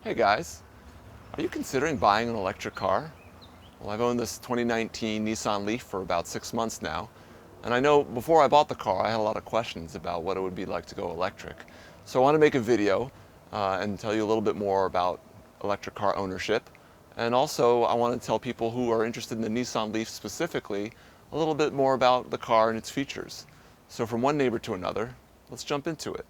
Hey guys, are you considering buying an electric car? Well, I've owned this 2019 Nissan Leaf for about 6 months now, and I know before I bought the car I had a lot of questions about what it would be like to go electric. So I want to make a video and tell you a little bit more about electric car ownership, and also I want to tell people who are interested in the Nissan Leaf specifically a little bit more about the car and its features. So from one neighbor to another, let's jump into it.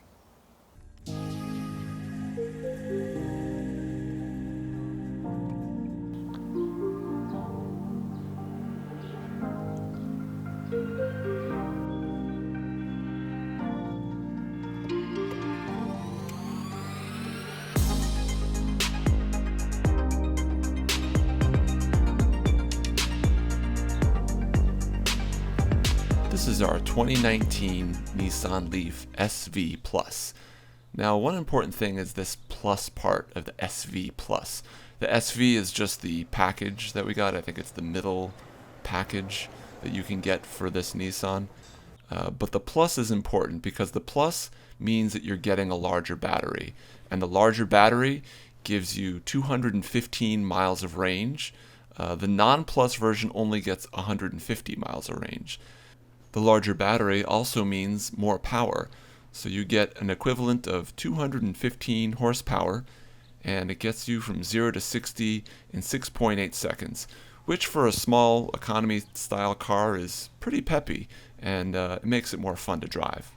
This is our 2019 Nissan Leaf SV Plus. Now, one important thing is this plus part of the SV Plus. The SV is just the package that we got. I think it's the middle package that you can get for this Nissan. But the plus is important because the plus means that you're getting a larger battery. And the larger battery gives you 215 miles of range. The non-plus version only gets 150 miles of range. The larger battery also means more power. So you get an equivalent of 215 horsepower, and it gets you from 0 to 60 in 6.8 seconds, which for a small economy style car is pretty peppy, and it makes it more fun to drive.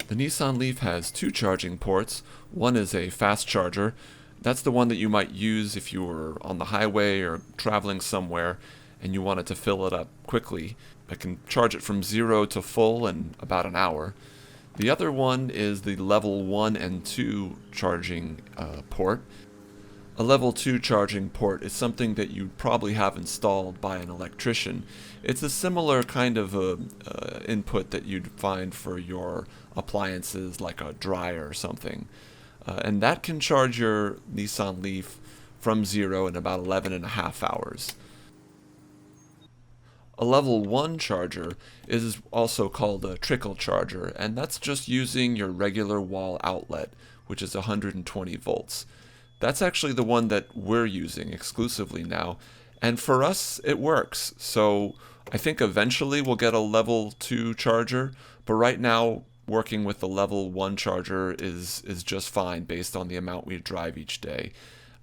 The Nissan Leaf has two charging ports. One is a fast charger. That's the one that you might use if you were on the highway or traveling somewhere and you wanted to fill it up quickly. I can charge it from 0 to full in about an hour. The other one is the level 1 and 2 charging port. A level 2 charging port is something that you probably have installed by an electrician. It's a similar kind of input that you'd find for your appliances like a dryer or something. And that can charge your Nissan Leaf from 0 in about 11 and a half hours. A level 1 charger is also called a trickle charger, and that's just using your regular wall outlet, which is 120 volts. That's actually the one that we're using exclusively now, and for us it works. So I think eventually we'll get a level 2 charger, but right now working with the level 1 charger is just fine based on the amount we drive each day.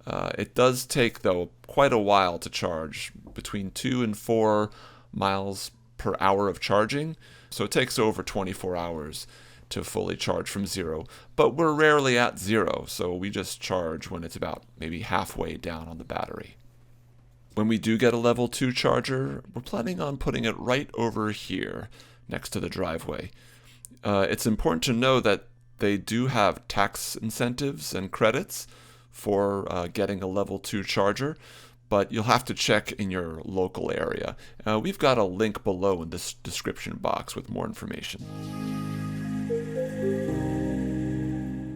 It does take, though, quite a while to charge, between 2 and 4 miles per hour of charging, so it takes over 24 hours to fully charge from 0. But we're rarely at 0, so we just charge when it's about maybe halfway down on the battery. When we do get a level 2 charger, we're planning on putting it right over here next to the driveway. It's important to know that they do have tax incentives and credits for getting a level 2 charger, but you'll have to check in your local area. We've got a link below in this description box with more information.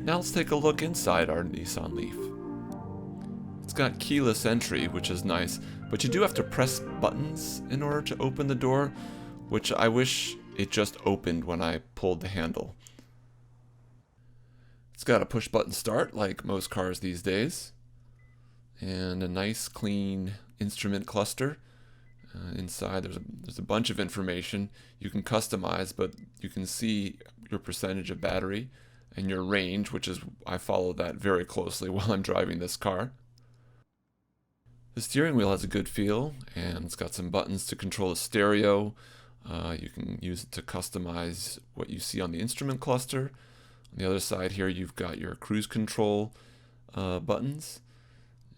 Now let's take a look inside our Nissan Leaf. It's got keyless entry, which is nice, but you do have to press buttons in order to open the door, which I wish it just opened when I pulled the handle. It's got a push button start like most cars these days, and a nice clean instrument cluster. Inside there's a bunch of information you can customize, but you can see your percentage of battery and your range, which is, I follow that very closely while I'm driving this car. The steering wheel has a good feel, and it's got some buttons to control the stereo. You can use it to customize what you see on the instrument cluster. On the other side here you've got your cruise control buttons.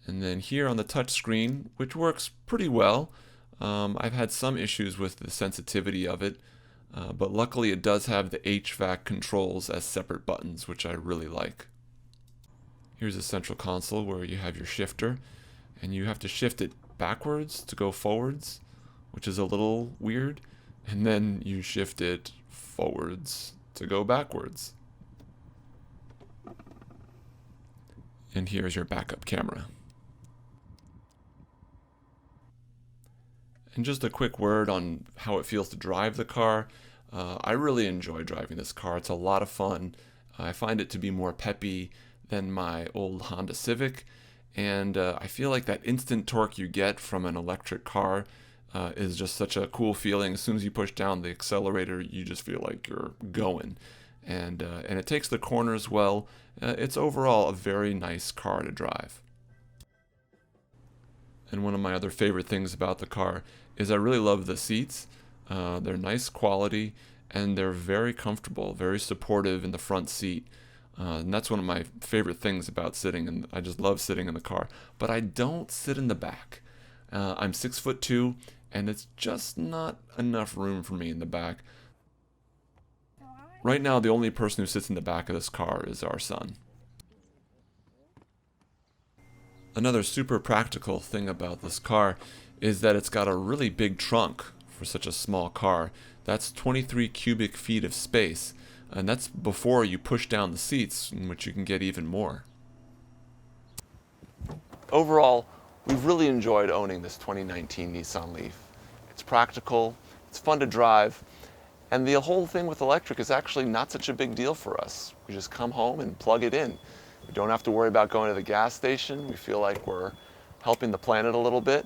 And then here on the touch screen, which works pretty well, I've had some issues with the sensitivity of it, but luckily it does have the HVAC controls as separate buttons, which I really like. Here's a central console where you have your shifter, and you have to shift it backwards to go forwards, which is a little weird, and then you shift it forwards to go backwards. And here's your backup camera. And just a quick word on how it feels to drive the car. I really enjoy driving this car. It's a lot of fun. I find it to be more peppy than my old Honda Civic, and I feel like that instant torque you get from an electric car is just such a cool feeling. As soon as you push down the accelerator, you just feel like you're going. And it takes the corners well. It's overall a very nice car to drive. And one of my other favorite things about the car is I really love the seats. They're nice quality, and they're very comfortable, very supportive in the front seat. And that's one of my favorite things about sitting, and I just love sitting in the car. But I don't sit in the back. I'm 6'2", and it's just not enough room for me in the back. Right now, the only person who sits in the back of this car is our son. Another super practical thing about this car is that it's got a really big trunk for such a small car. That's 23 cubic feet of space, and that's before you push down the seats, in which you can get even more. Overall, we've really enjoyed owning this 2019 Nissan Leaf. It's practical, it's fun to drive, and the whole thing with electric is actually not such a big deal for us. We just come home and plug it in. We don't have to worry about going to the gas station. We feel like we're helping the planet a little bit,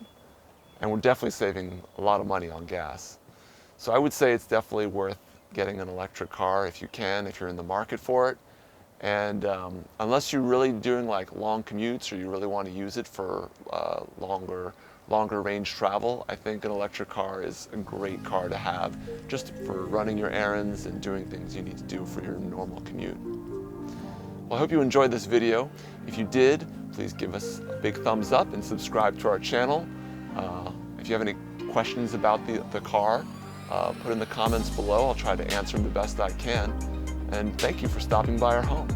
and we're definitely saving a lot of money on gas. So I would say it's definitely worth getting an electric car if you can, if you're in the market for it. And unless you're really doing like long commutes or you really want to use it for longer range travel, I think an electric car is a great car to have just for running your errands and doing things you need to do for your normal commute. Well, I hope you enjoyed this video. If you did, please give us a big thumbs up and subscribe to our channel. If you have any questions about the car, put in the comments below. I'll try to answer them the best I can. And thank you for stopping by our home.